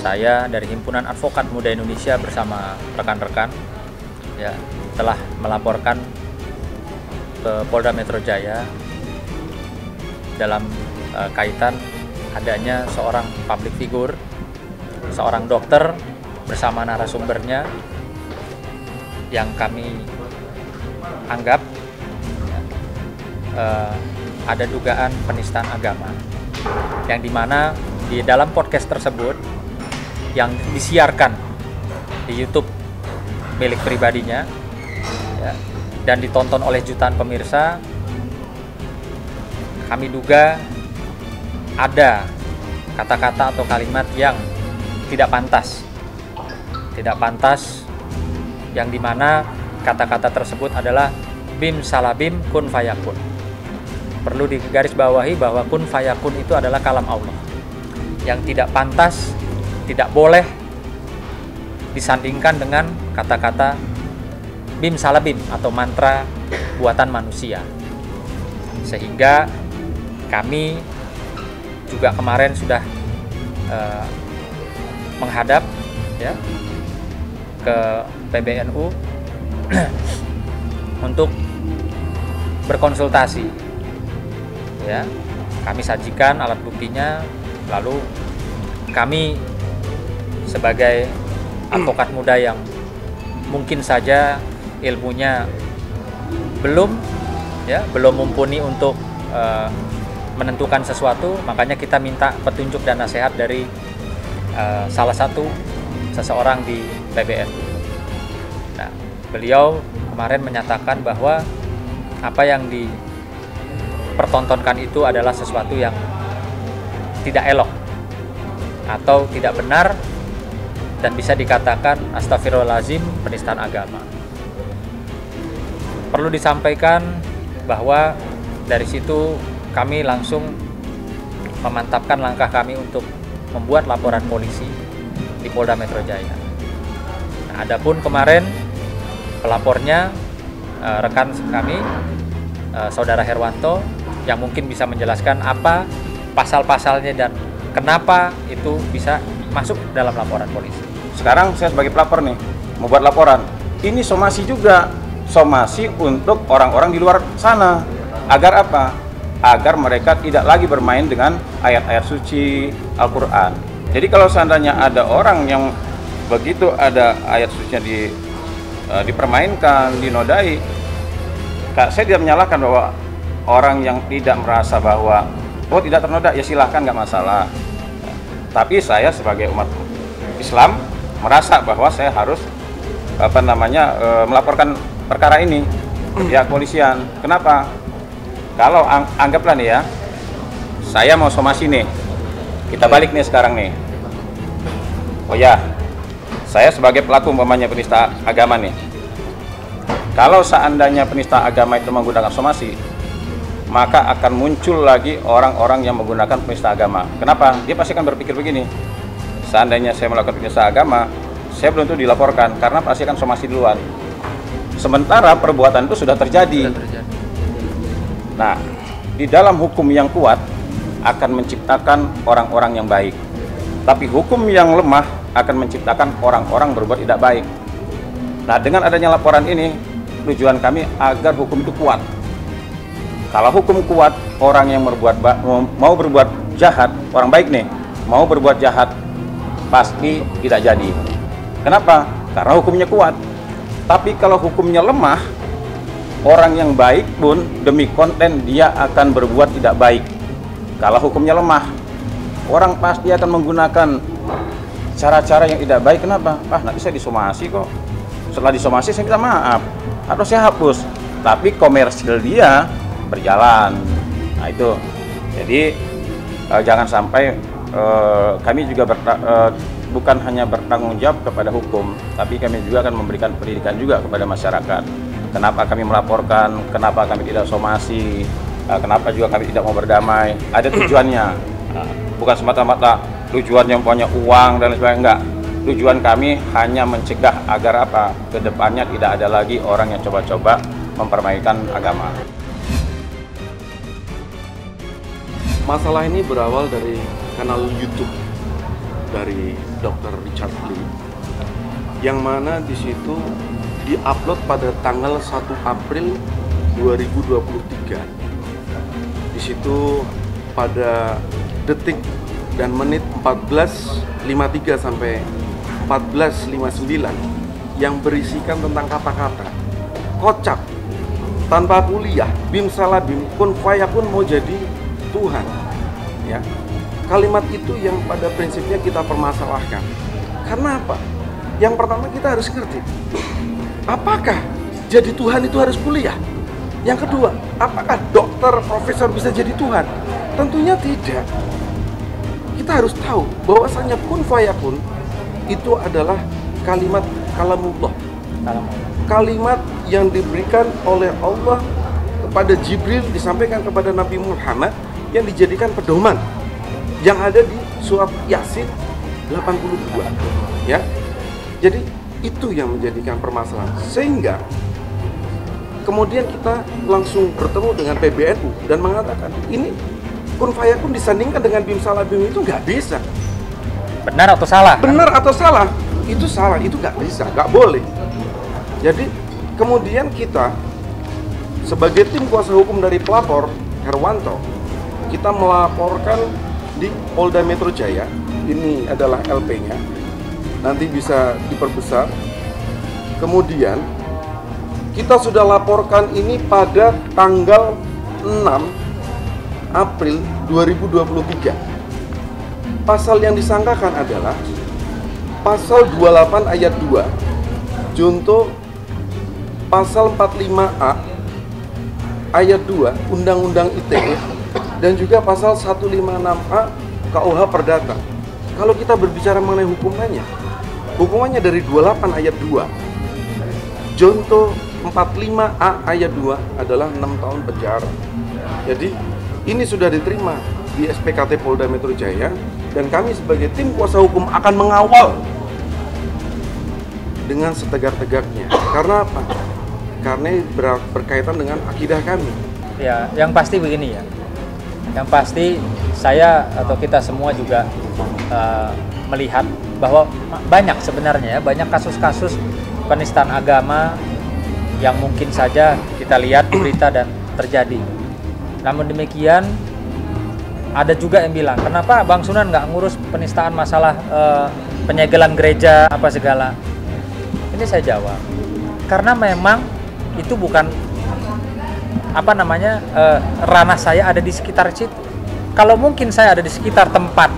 saya dari Himpunan Advokat Muda Indonesia bersama rekan-rekan ya telah melaporkan ke Polda Metro Jaya dalam kaitan adanya seorang public figure, seorang dokter bersama narasumbernya yang kami anggap ada dugaan penistaan agama, yang dimana di dalam podcast tersebut yang disiarkan di YouTube milik pribadinya ya, dan ditonton oleh jutaan pemirsa, kami duga ada kata-kata atau kalimat yang tidak pantas, yang dimana kata-kata tersebut adalah bim salabim kun fayakun. Perlu digarisbawahi bahwa kun fayakun itu adalah kalam Allah yang tidak pantas, tidak boleh disandingkan dengan kata-kata bim salabim atau mantra buatan manusia. Sehingga kami juga kemarin sudah menghadap ya ke PBNU untuk berkonsultasi ya. Kami sajikan alat buktinya, lalu kami sebagai advokat muda yang mungkin saja ilmunya belum mumpuni untuk menentukan sesuatu, makanya kita minta petunjuk dan nasihat dari salah satu seseorang di PBNU. Nah, beliau kemarin menyatakan bahwa apa yang dipertontonkan itu adalah sesuatu yang tidak elok atau tidak benar dan bisa dikatakan astagfirullahaladzim, penistaan agama. Perlu disampaikan bahwa dari situ kami langsung memantapkan langkah kami untuk membuat laporan polisi di Polda Metro Jaya. Nah, adapun kemarin pelapornya rekan kami Saudara Herwanto yang mungkin bisa menjelaskan apa pasal-pasalnya dan kenapa itu bisa masuk dalam laporan polisi. Sekarang saya sebagai pelapor nih membuat laporan. Ini somasi juga, somasi untuk orang-orang di luar sana. Agar apa? Agar mereka tidak lagi bermain dengan ayat-ayat suci Al-Quran. Jadi kalau seandainya ada orang yang begitu ada ayat sucinya dipermainkan, dinodai, saya tidak menyalahkan bahwa orang yang tidak merasa bahwa tidak ternoda, ya silahkan, nggak masalah. Tapi saya sebagai umat Islam merasa bahwa saya harus melaporkan perkara ini ke pihak kepolisian. Kenapa? Kalau anggaplah nih ya, saya mau somasi nih, kita balik nih sekarang nih. Oh ya, saya sebagai pelaku umpamanya penista agama nih. Kalau seandainya penista agama itu menggunakan somasi, maka akan muncul lagi orang-orang yang menggunakan penista agama. Kenapa? Dia pasti akan berpikir begini, seandainya saya melakukan penista agama, saya belum tentu dilaporkan, karena pasti akan somasi duluan. Sementara perbuatan itu sudah terjadi. Nah, di dalam hukum yang kuat akan menciptakan orang-orang yang baik. Tapi hukum yang lemah akan menciptakan orang-orang berbuat tidak baik. Nah, dengan adanya laporan ini, tujuan kami agar hukum itu kuat. Kalau hukum kuat, orang yang mau berbuat jahat, orang baik nih, mau berbuat jahat, pasti tidak jadi. Kenapa? Karena hukumnya kuat. Tapi kalau hukumnya lemah, orang yang baik pun demi konten dia akan berbuat tidak baik. Kalau hukumnya lemah, orang pasti akan menggunakan cara-cara yang tidak baik. Kenapa? Nanti saya disomasi kok. Setelah disomasi saya minta maaf atau saya hapus. Tapi komersil dia berjalan. Nah itu. Jadi jangan sampai kami juga bukan hanya bertanggung jawab kepada hukum, tapi kami juga akan memberikan pendidikan juga kepada masyarakat. Kenapa kami melaporkan, kenapa kami tidak somasi, kenapa juga kami tidak mau berdamai. Ada tujuannya, bukan semata-mata tujuan yang punya uang dan sebagainya, enggak. Tujuan kami hanya mencegah agar apa? Kedepannya tidak ada lagi orang yang coba-coba mempermainkan agama. Masalah ini berawal dari kanal YouTube dari Dr. Richard Lee, yang mana di situ diupload pada tanggal 1 April 2023. Di situ pada detik dan menit 14.53 sampai 14.59 yang berisikan tentang kata-kata kocak, tanpa kuliah, bim salah bim, kun fayakun mau jadi Tuhan. Ya, kalimat itu yang pada prinsipnya kita permasalahkan. Karena apa? Yang pertama kita harus ngerti, apakah jadi Tuhan itu harus kuliah? Yang kedua, apakah dokter, profesor bisa jadi Tuhan? Tentunya tidak. Kita harus tahu bahwasanya kun fayakun itu adalah kalimat kalamullah. Kalimat yang diberikan oleh Allah kepada Jibril, disampaikan kepada Nabi Muhammad, yang dijadikan pedoman yang ada di surat Yasin 82. Ya. Jadi itu yang menjadikan permasalahan. Sehingga kemudian kita langsung bertemu dengan PBNU dan mengatakan ini kun fayakun disandingkan dengan bim salah bim itu nggak bisa. Benar atau salah? Benar atau salah? Itu salah, itu nggak bisa, nggak boleh. Jadi kemudian kita sebagai tim kuasa hukum dari pelapor Herwanto, kita melaporkan di Polda Metro Jaya. Ini adalah LP-nya, nanti bisa diperbesar. Kemudian kita sudah laporkan ini pada tanggal 6 April 2023. Pasal yang disangkakan adalah pasal 28 ayat 2 junto pasal 45A ayat 2 Undang-Undang ITE dan juga pasal 156A KUH Perdata. Kalau kita berbicara mengenai hukumannya dari 28 ayat 2 junto 45A ayat 2 adalah 6 tahun penjara. Jadi ini sudah diterima di SPKT Polda Metro Jaya dan kami sebagai tim kuasa hukum akan mengawal dengan setegak-tegaknya. Karena apa? Karena berkaitan dengan akidah kami. Ya, yang pasti begini ya. Yang pasti saya atau kita semua juga melihat bahwa banyak sebenarnya ya, banyak kasus-kasus penistaan agama yang mungkin saja kita lihat berita dan terjadi. Namun demikian ada juga yang bilang, kenapa Bang Sunan nggak ngurus penistaan masalah penyegelan gereja apa segala? Ini saya jawab, karena memang itu bukan ranah saya ada di sekitar situ. Kalau mungkin saya ada di sekitar tempat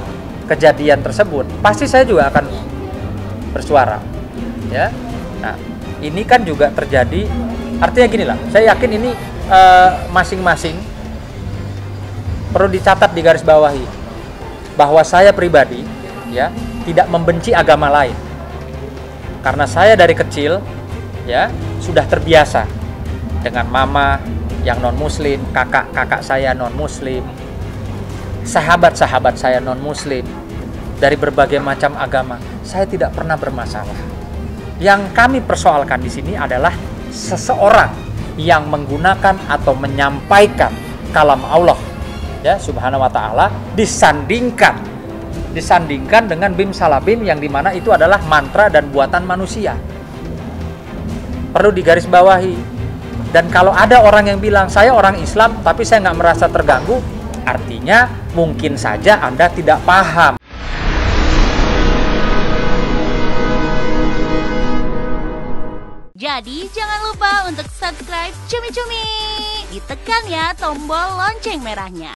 kejadian tersebut, pasti saya juga akan bersuara. Ya, nah ini kan juga terjadi. Artinya gini lah, saya yakin ini masing-masing perlu dicatat di garis bawahi bahwa saya pribadi ya tidak membenci agama lain, karena saya dari kecil ya sudah terbiasa dengan mama yang non muslim, kakak saya non muslim, sahabat saya non muslim, dari berbagai macam agama. Saya tidak pernah bermasalah. Yang kami persoalkan di sini adalah seseorang yang menggunakan atau menyampaikan kalam Allah ya subhanahu wa ta'ala disandingkan dengan bim salah bim, yang dimana itu adalah mantra dan buatan manusia. Perlu digarisbawahi. Dan kalau ada orang yang bilang saya orang Islam tapi saya nggak merasa terganggu, artinya mungkin saja Anda tidak paham. Jadi jangan lupa untuk subscribe Cumi Cumi. Ditekan ya tombol lonceng merahnya.